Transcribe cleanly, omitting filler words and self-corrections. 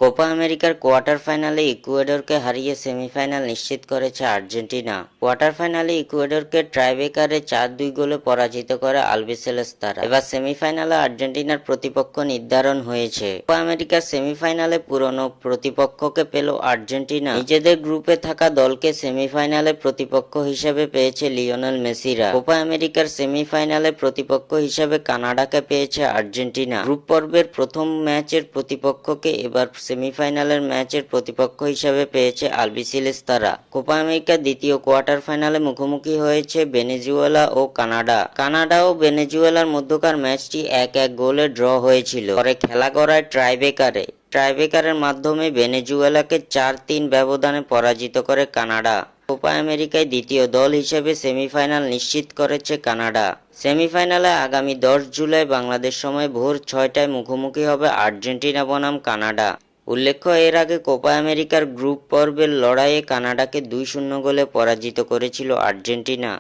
Copa আমেরিকার quarter ফাইনালে ইকুয়েডরকে হারিয়ে সেমিফাইনাল নিশ্চিত করেছে আর্জেন্টিনা। কোয়ার্টার ফাইনালে ইকুয়েডরকে টাইব্রেকারে 4-2 গোলে পরাজিত করে আলবিসেলেস্তারা। এবার সেমিফাইনালে আর্জেন্টিনার প্রতিপক্ষ নির্ধারণ হয়েছে। কোপা আমেরিকার সেমিফাইনালে পুরনো প্রতিপক্ষকে পেল আর্জেন্টিনা। নিজেদের গ্রুপে থাকা দলকে সেমিফাইনালে প্রতিপক্ষ হিসেবে পেয়েছে লিওনেল মেসিরা। কোপা আমেরিকার সেমিফাইনালে প্রতিপক্ষ হিসেবে কানাডাকে পেয়েছে আর্জেন্টিনা। গ্রুপ পর্বের প্রথম ম্যাচের প্রতিপক্ষকে এবার সেমিফাইনালের ম্যাচের প্রতিপক্ষ হিসেবে পেয়েছে আলবিসেলেস্তারা। কোপা আমেরিকার দ্বিতীয় কোয়ার্টার ফাইনালে মুখোমুখি হয়েছে ভেনেজুয়েলা ও কানাডা ও ভেনেজুয়েলার মধ্যকার ম্যাচটি 1-1 গোলে ড্র হয়েছিল। পরে খেলা গড়ায় ট্রাইব্রেকারের মাধ্যমে ভেনেজুয়েলাকে 4-3 ব্যবধানে পরাজিত করে কানাডা। কোপা আমেরিকায় দ্বিতীয় দল হিসেবে সেমিফাইনাল নিশ্চিত করেছে কানাডা। সেমিফাইনালে আগামী 10 জুলাই বাংলাদেশ সময় ভোর 6টায় মুখোমুখি হবে আর্জেন্টিনা বনাম কানাডা। উল্লেখ্য, এর আগে কোপা আমেরিকার গ্রুপ পর্বের লড়াইয়ে কানাডাকে 2-0 গোলে পরাজিত করেছিল আর্জেন্টিনা।